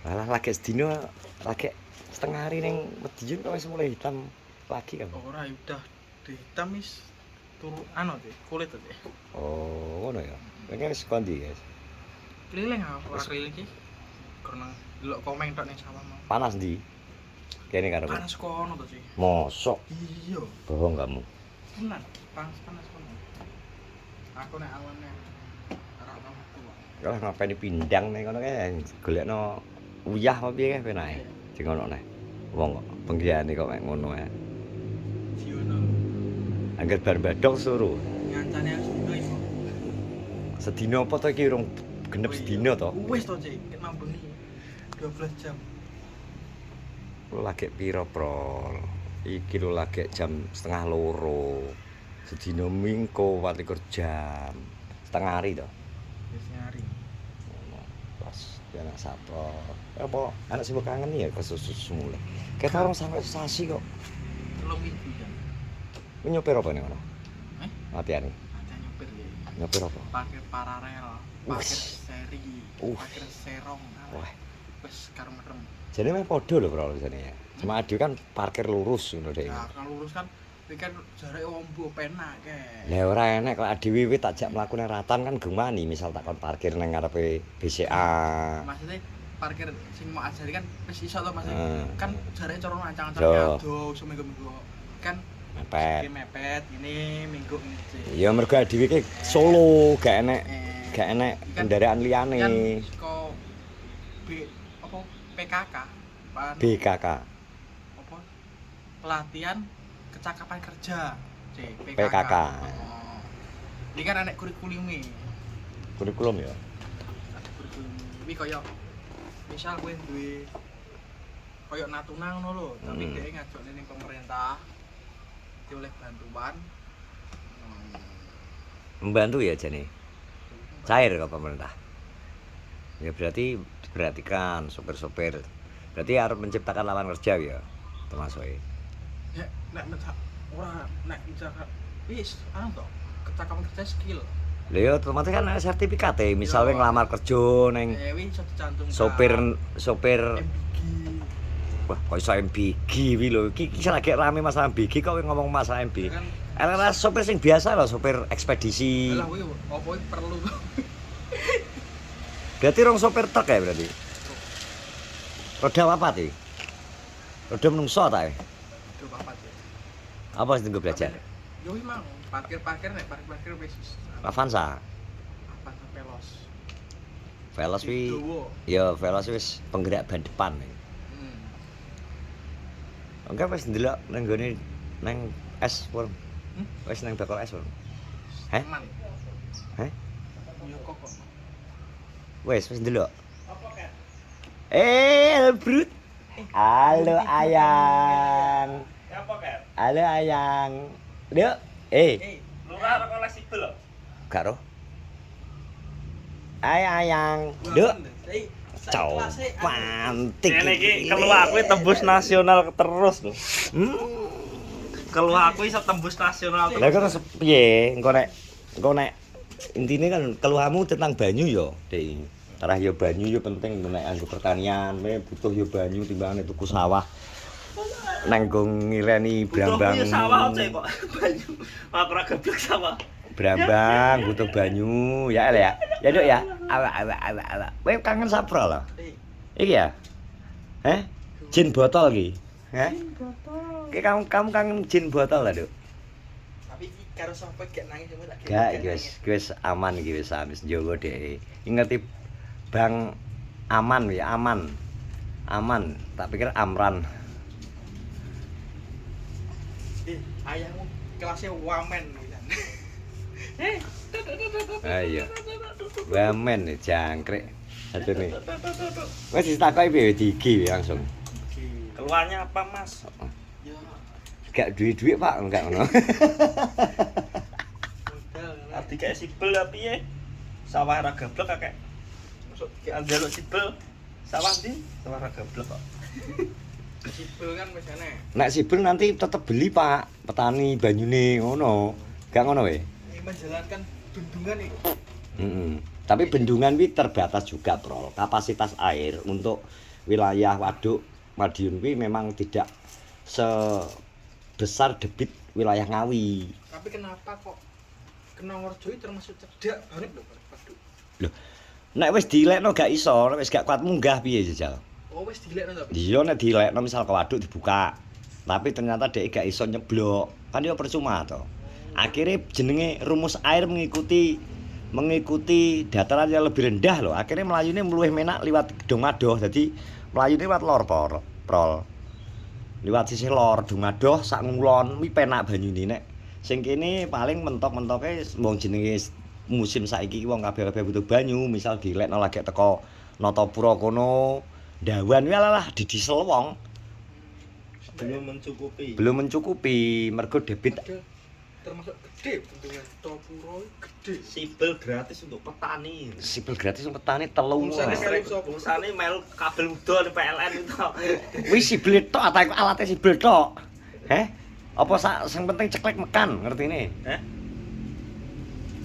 Alah lagi sedino lagi setengah hari ning Medion kok wis mulai hitam lagi kan. Ora udah dihitam wis turu teh, kulit teh. Oh, ngono ya. Pengen wis kondi, guys. Keliling ora keliling iki. Karena delok komeng tok ning sawah mau. Panas ndi? Kene karo. Panas kono to sih. Mosok Iya, bohong kamu. tenan. Panas kono. Aku nek awane ora tau metu. Kalau ngapain pindang nih kono kae golekno uyah apa piye kae penae. Sing ngono neh. Wong kok penggiyane kok mek ngono ae. Siono. Angger bar badok suruh. Ngancane sedino iku. Sedino apa to iki urung genep sedino to? Wis to, Cik. Ket mambengi 12 jam. Lu lagi piro prol? Iki lu lagi jam setengah loro. Sedino mingko 24 jam. Setengah hari to. Wis nyari. Pas ya anak sapro. Apa anak sibuk kangen ya kesusu mulai. Kita orang sampai sasi kok. 3 minggu jam. Nyopir apa nih ngono? Latihan. Ada nyopir ya. Nyopir apa? Parkir paralel, parkir seri, parkir serong. Wah. Wis karo merem. Jadi memang podo lho prol jane ya. Cuma adi kan parkir lurus ngono deh. Nah, kalau lurus kan iki kan jarake ombo penak kae. Lah ora enek kalau adi wiwit tak jak mlaku nang Ratan kan gemani misal tak kon parkir nang ngarepe BCA. Maksudnya parkir sing mau ajari kan wis iso to Mas. Hmm. Kan jarake cara ancang-ancang Yo. ado seminggu-minggu. Kan Mepet. iki mepet ini minggu ini sih. Ya mergo adi iki Solo gak enek Kan kendaraan liyane. Kan saka apa PKK. BKK. Apa? Pelatihan kecakapan kerja. PKK. Oh. Ini kan anek kurikulumnya. Kurikulum ya. Ada kurikulum. Ini kaya misal gue duwe kaya Natuna ngono lho, tapi dia ngajak ning pemerintah oleh bantuan. Membantu ya jane. Cair kok pemerintah. Ya berarti diperhatikan sopir-sopir. Berarti harus menciptakan lapangan kerja ya termasuk ya. Ya nek ora nek misalkan wis anu to, kecakapan kerja skill. Lha ya otomatis kan ada sertifikat e, misalnya ngelamar kerja ning Wis iso dicantumkan. sopir MBG. wah kok iso MBG wi lho iki lagi rame masalah MBG kok ngomong masalah MBG. Kan Ala sopir sing biasa lho, sopir ekspedisi. lah kuwi opo perlu. Berarti rong sopir truk ya berarti. Roda apa iki? Roda menungso ta e? Itu apa sih? Apa sing nggo belajar? Yo emang parkir nek parkir wis Avanza. apa sampai los. Velos wi. Ya Velos wis penggerak ban depan. Enggak wis ndelok nang gone nang es pur. Wis nang bakal es pur. Heh? Aman. Heh? Yo kok. Wis ndelok. Brut. Halo ayang. Apa kan? Halo ayang. Dek. Lu ora koleksi bel lho. Gak roh. Ayang. Dek. Cow. Pantik. Ngene iki keluar aku tembus nasional terus lho. Keluar aku iso tembus nasional Lah kok piye? Engko nek intine kan keluarmu tentang banyu yo, Dek. Tarah yo banyu yo penting nek anggo pertanian, butuh yo banyu timbangane tuku sawah. Nang nggo ngireni brambang. Butuh sawah aja kok banyu. Aku ora geblek sawah. Brambang butuh banyu, ya El ya. Ya Dok ya. Awak. Kowe kangen sapro lho. Iki ya? Jin botol iki. Jin botol. Ki kamu kangen jin botol lah, Dok. Tapi iki karo sapa gek nangis cuma tak Gak, iki wis aman iki wis njogo dhek. Ingeti Bang Aman ya, aman. Aman, tak pikir Amran. Ayahmu kelasnya wamen. Ayo. Wamen nih jangkrik. Aduh nih. Wes ditakoki piye digi langsung. Keluarnya apa, Mas? Ya, Gak duit-duit Pak, enggak ngono. modal. Arti kayak sibel lah piye? Sawah ora geblek kakek. Masuk njaluk sibel. Sawah ndi? Sawah ora geblek kok. Sipil kan wis enek. Nek sibel nanti tetep beli Pak, petani banyune ngono. Gak ngono we? Menjalankan bendungan iki. Tapi bendungan wi terbatas juga, Bro. Kapasitas air untuk wilayah Waduk Madiun kuwi memang tidak sebesar debit wilayah Ngawi. Tapi kenapa kok Kenongorjo termasuk cedak banget lho Waduk? Lho, nek wis dilekno gak iso, nek wis gak kuat munggah piye jajal? Oh wis dilekno tapi. Iya nek dilekno misal ke waduk dibuka. Tapi ternyata dhek gak iso nyeblok. Kan ya percuma to. Akhirnya jenenge rumus air mengikuti dataran yang lebih rendah loh. Akhirnya melayune luwih menak liwat Gedung Madoh. Jadi melayune liwat lor prol. Liwat sisih lor Gedung Madoh sak ngulon kuwi penak banyune nek. Sing kene paling mentok-mentoke wong jenenge musim saiki wong kabeh butuh banyu, misal dilekno lagi teko Natapura kono, Dawan kuwi alah didisel wong. Belum mencukupi mergo debit Padahal termasuk gede bendungan Natapura gede. Sipil gratis untuk petani. sipil gratis untuk petani telu. Pulsane melu kabel udon PLN itu. Wis sipil tok alate sipil tok. Apa sing penting ceklek mekan ngertine?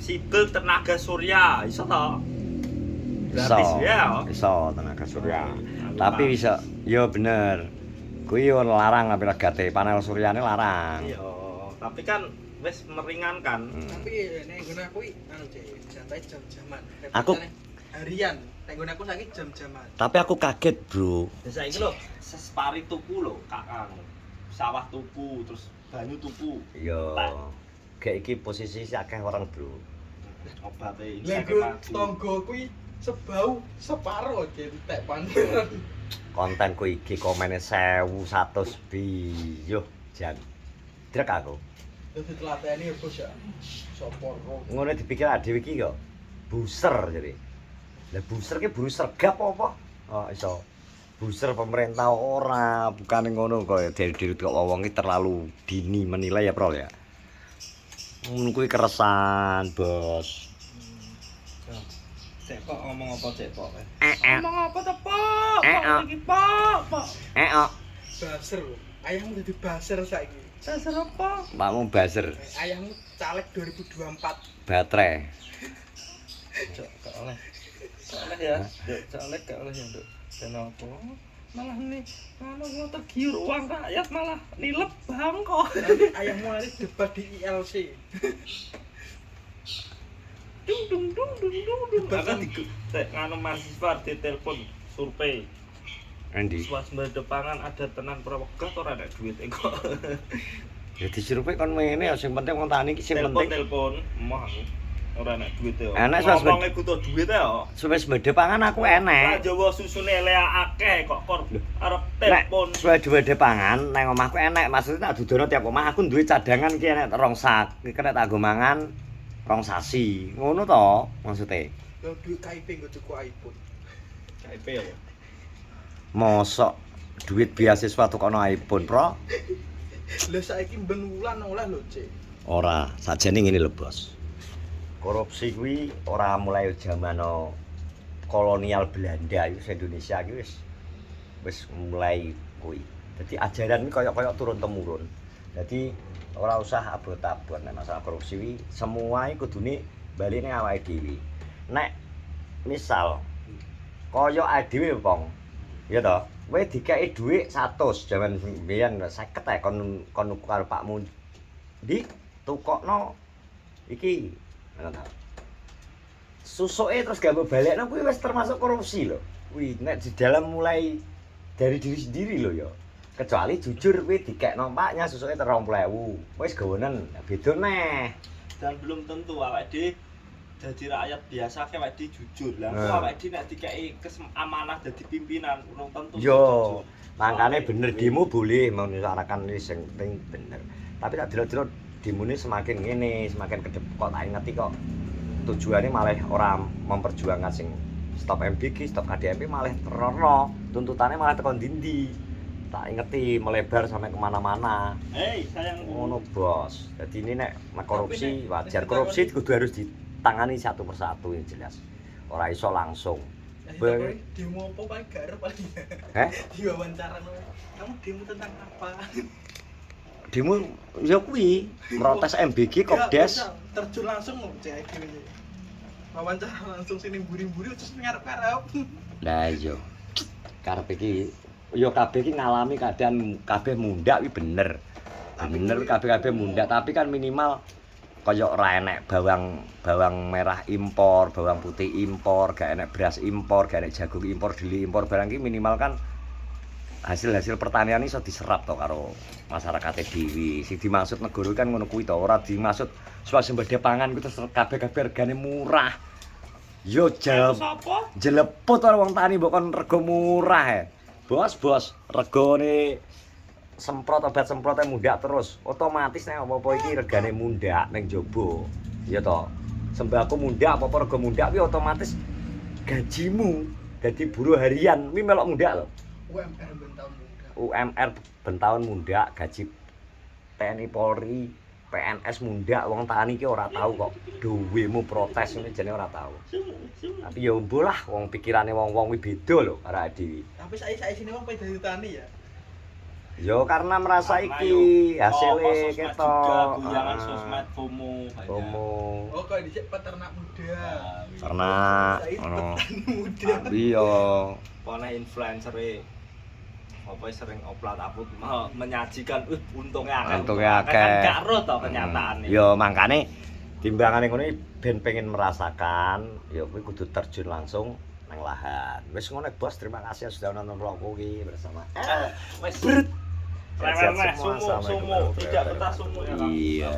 Sipil tenaga surya iso to? Gratis ya. Iso tenaga surya. Tapi bisa ya bener. Kuwi yo larang tapi regate panel suryane larang. Iya, tapi kan wis meringankan. Tapi nek nggon aku anu Cek, santai jam-jaman. Aku- harian. Nek nggon aku saiki jam-jaman. Tapi aku kaget, Bro. Ya saiki lho, sespari tuku lho, Kakang. Sawah tuku, terus banyu tuku. Iya. Kayak iki posisi sih akeh orang, Bro. Obate Lah tangga kuwi sebau separo entek pangeran. Kontenku iki komene 1100 yo jan. Drek aku. Dadi telateni ya bos ya. Sopo ro. Ngono dipikir dhewe iki kok buser jadi. Lah buser ki buru sergap apa? Oh iso. Buser pemerintah ora, bukan ngono kok dari kok wong iki terlalu dini menilai ya, Prol ya. Ngono kuwi keresan, Bos. Cek kok ngomong apa cek kok? Ngomong apa to, Pak? Pak iki, Pak. Baser lho. Ayahmu dadi baser saiki. Baser apa? Pakmu baser, Ayahmu caleg 2024. baterai. Cok, gak oleh. Gak oleh ya. Cok oleh gak oleh ya, Nduk. Kenapa? Malah nih, anu mau tergiur uang rakyat malah nilep bangko. Nanti ayahmu nanti debat di ILC. Dung. Akan nganu mahasiswa ditelepon survei. Endi? Swasembada pangan ada tenan prawegah ora ada duit kok. Ya disurupe kon ngene ya sing penting wong tani iki sing penting. Telepon, emoh aku. Ora enak duit ya. Enak, Mas. Wong butuh duit ya. Swasembada pangan aku Lah enek. Jawa susune lea akeh kok kor arep Nek telepon. swasembada pangan nang omahku enek, maksudnya tak dudono tiap omah aku duwe cadangan ki enek 2 sak. Iki nek tak nggo mangan 2 sasi. Ngono to maksudnya. Lho duit KIP nggo tuku iPhone. KIP ya. Mosok duit beasiswa tukono iPhone, Pro? Lah saiki ben wulan oleh lho, Cek. Ora, sajane ngene lho, Bos. Korupsi kuwi ora mulai zaman kolonial Belanda iku Indonesia iki wis mulai kuwi. Dadi ajaran iki kaya turun temurun. Dadi ora usah abot-abot nek masalah korupsi kuwi, semua iki kudune bali ning awake dhewe. Nek misal kaya awake dhewe, Pong. Ya toh, kowe dikeki dhuwit 100 jaman mbiyen 50 ae kon nuku karo pakmu. Ndi tukokno iki ngono ta. Susuke terus gak mbok balekno kuwi wis termasuk korupsi lho. Kuwi nek di dalam mulai dari diri sendiri lho ya. Kecuali jujur kuwi dikekno paknya susuke 30.000. Wis gawonen beda neh. Dan belum tentu awake dhewe dadi rakyat biasa kae awake dhewe jujur. Lah Nah. awake dhewe nek dikeki amanah dadi pimpinan belum tentu. Yo, makane bener demo boleh menyuarakan ini sing penting bener. Tapi tak delok-delok demone semakin ngene, semakin kedep kok tak ngerti kok tujuannya malah orang memperjuangkan sing stop MBG, stop KDMP malah terorno, tuntutannya malah tekan dindi. Tak ngerti melebar sampai kemana-mana. Hei, sayang. Ngono bos. Jadi ini nek korupsi Tapi nek- wajar. nek Korupsi kudu harus ditangani satu persatu yang jelas. Ora iso langsung. Nah, Bang. paling demo apa paling garep paling. Heh? Diwawancara kamu demo tentang apa? Demo ya kuwi protes MBG Kopdes. Ya, terjun langsung mau cek gini. Wawancara langsung sini buri-buri terus ngarep-ngarep. Lah iya. karep iki ya kabeh iki ngalami keadaan kabeh mundhak kuwi bener. Bener kabeh-kabeh mundhak tapi kan minimal kaya ora enek bawang merah impor, bawang putih impor, gak enek beras impor, gak enek jagung impor, deli impor barang iki minimal kan hasil-hasil pertanian iso diserap to karo masyarakat dhewe. Sing dimaksud negara kan ngono kuwi to, ora dimaksud swasembada pangan kuwi terus kabeh-kabeh regane murah. Yo Sapa? jeleput ora wong tani mbok kon rego murah e. Bos, regane semprot obat semprotnya mundhak terus. Otomatis nek apa-apa iki regane mundhak ning jaba. Ya to. Sembako mundhak apa-apa rego mundhak kuwi otomatis gajimu dadi buruh harian kuwi melok mundhak lho. UMR bentang muda. UMR ben tahun mundhak, gaji TNI Polri, PNS mundhak, wong tani ki ora tahu kok. Duwemu protes ngene jane ora tahu. Tapi ya mbolah wong pikirane wong-wong kuwi beda lho karo dhewe. Tapi saya sini wong pengen dadi tani ya. Yo karena merasa Karena iki yo, hasilnya sosmed juga, ketok. guyangan sosmed FOMO banyak. FOMO. Oh kok dhisik peternak muda. Karena Saya ono petani muda. tapi yo Pone influencer apa sering upload menyajikan untungnya akeh. Untungnya akeh. Kan gak ero to kenyataane. yo mangkane timbangane ngono iki ben pengen merasakan yo kuwi kudu terjun langsung nang lahan. Wis ngono Bos, terima kasih sudah nonton vlogku iki bersama. Wes Brut. Rewel Sehat semua, sumu, assalamualaikum sumu, warahmatullahi tidak betah sumu ya. wabarakatuh. Iya.